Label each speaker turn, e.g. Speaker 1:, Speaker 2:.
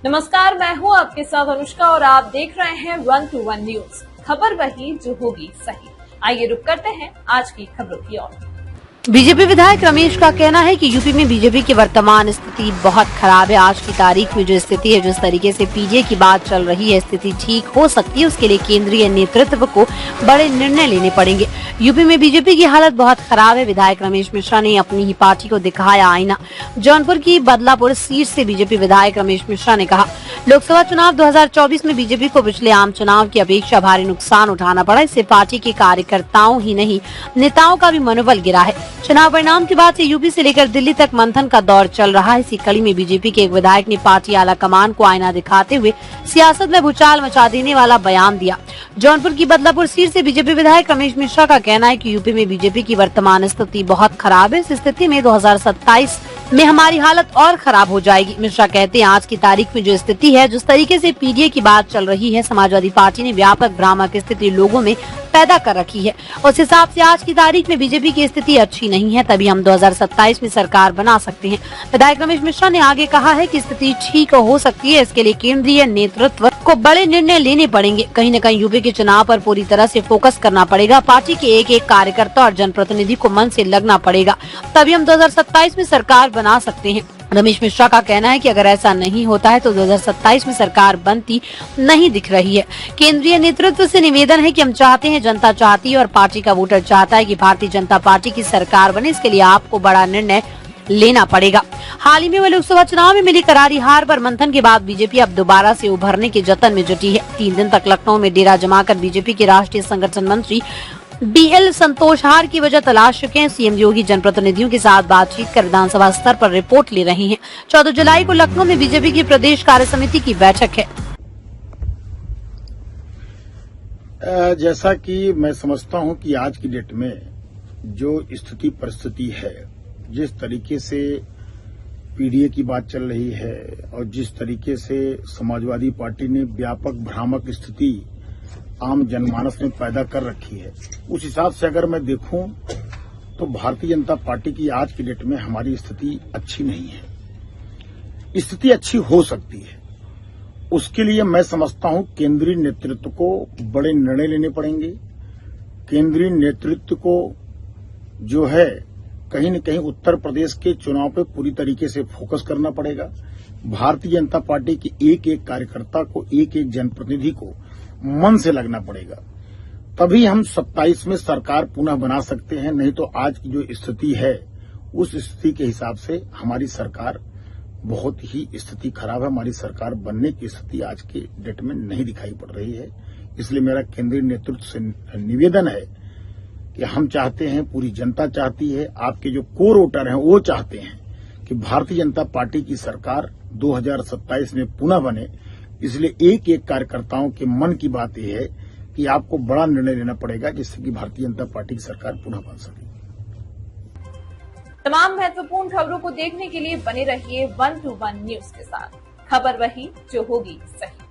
Speaker 1: नमस्कार, मैं हूं आपके साथ अनुष्का और आप देख रहे हैं 1 to 1 न्यूज। खबर वही जो होगी सही। आइए रुक करते हैं आज की खबरों की ओर।
Speaker 2: बीजेपी विधायक रमेश का कहना है कि यूपी में बीजेपी की वर्तमान स्थिति बहुत खराब है। आज की तारीख में जो स्थिति है, जिस तरीके से पीडीए की बात चल रही है, स्थिति ठीक हो सकती है। उसके लिए केंद्रीय नेतृत्व को बड़े निर्णय लेने पड़ेंगे। यूपी में बीजेपी की हालत बहुत खराब है। विधायक रमेश मिश्रा ने अपनी ही पार्टी को दिखाया आईना। जौनपुर की बदलापुर सीट से बीजेपी विधायक रमेश मिश्रा ने कहा, लोकसभा चुनाव 2024 में बीजेपी को पिछले आम चुनाव की अपेक्षा भारी नुकसान उठाना पड़ा। इससे पार्टी के कार्यकर्ताओं ही नहीं, नेताओं का भी मनोबल गिरा है। चुनाव परिणाम के बाद से यूपी से लेकर दिल्ली तक मंथन का दौर चल रहा है। इसी कड़ी में बीजेपी के एक विधायक ने पार्टी आला कमान को आईना दिखाते हुए सियासत में भूचाल मचा देने वाला बयान दिया। जौनपुर की बदलापुर सीट से बीजेपी विधायक रमेश मिश्रा का कहना है कि यूपी में बीजेपी की वर्तमान स्थिति बहुत खराब है। इस स्थिति में 2027 में हमारी हालत और खराब हो जाएगी। मिश्रा कहते हैं, आज की तारीख में जो स्थिति है, जिस तरीके से पीडीए की बात चल रही है, समाजवादी पार्टी ने व्यापक भ्रामक स्थिति लोगों में पैदा कर रखी है। उस हिसाब से आज की तारीख में बीजेपी की स्थिति अच्छी नहीं है, तभी हम 2027 में सरकार बना सकते हैं। विधायक रमेश मिश्रा ने आगे कहा है कि स्थिति ठीक हो सकती है। इसके लिए केंद्रीय नेतृत्व को बड़े निर्णय लेने पड़ेंगे। कहीं न कहीं यूपी के चुनाव पर पूरी तरह से फोकस करना पड़ेगा। पार्टी के एक एक कार्यकर्ता और जनप्रतिनिधि को मन से लगना पड़ेगा, तभी हम 2027 में सरकार बना सकते हैं। रमेश मिश्रा का कहना है कि अगर ऐसा नहीं होता है तो 2027 में सरकार बनती नहीं दिख रही है। केंद्रीय नेतृत्व से निवेदन है कि हम चाहते हैं, जनता चाहती है और पार्टी का वोटर चाहता है कि भारतीय जनता पार्टी की सरकार बने। इसके लिए आपको बड़ा निर्णय लेना पड़ेगा। हाल ही में लोकसभा चुनाव में मिली करारी हार पर मंथन के बाद बीजेपी अब दोबारा से उभरने के जतन में जुटी है। 3 दिन तक लखनऊ में डेरा जमाकर बीजेपी के राष्ट्रीय संगठन मंत्री बीएल संतोष हार की वजह तलाश चुके हैं। सीएम योगी जनप्रतिनिधियों के साथ बातचीत कर विधानसभा स्तर पर रिपोर्ट ले रहे हैं। 14 जुलाई को लखनऊ में बीजेपी की प्रदेश कार्य समिति की बैठक है।
Speaker 3: जैसा कि मैं समझता हूं कि आज की डेट में जो स्थिति परिस्थिति है, जिस तरीके से पीडीए की बात चल रही है और जिस तरीके से समाजवादी पार्टी ने व्यापक भ्रामक स्थिति आम जनमानस में पैदा कर रखी है, उस हिसाब से अगर मैं देखूं तो भारतीय जनता पार्टी की आज की डेट में हमारी स्थिति अच्छी नहीं है। स्थिति अच्छी हो सकती है, उसके लिए मैं समझता हूं केंद्रीय नेतृत्व को बड़े निर्णय लेने पड़ेंगे। केंद्रीय नेतृत्व को जो है कहीं न कहीं उत्तर प्रदेश के चुनाव पे पूरी तरीके से फोकस करना पड़ेगा। भारतीय जनता पार्टी के एक एक कार्यकर्ता को, एक एक जनप्रतिनिधि को मन से लगना पड़ेगा, तभी हम 27 में सरकार पुनः बना सकते हैं। नहीं तो आज की जो स्थिति है, उस स्थिति के हिसाब से हमारी सरकार बहुत ही स्थिति खराब है। हमारी सरकार बनने की स्थिति आज के डेट में नहीं दिखाई पड़ रही है। इसलिए मेरा केंद्रीय नेतृत्व से निवेदन है कि हम चाहते हैं, पूरी जनता चाहती है, आपके जो कोर वोटर हैं वो चाहते हैं कि भारतीय जनता पार्टी की सरकार 2027 में पुनः बने। इसलिए एक एक कार्यकर्ताओं के मन की बात यह है कि आपको बड़ा निर्णय लेना पड़ेगा, जिससे कि भारतीय जनता पार्टी की सरकार पुनः बन सके।
Speaker 1: तमाम महत्वपूर्ण खबरों को देखने के लिए बने रहिए 1 to 1 न्यूज के साथ। खबर वही जो होगी सही।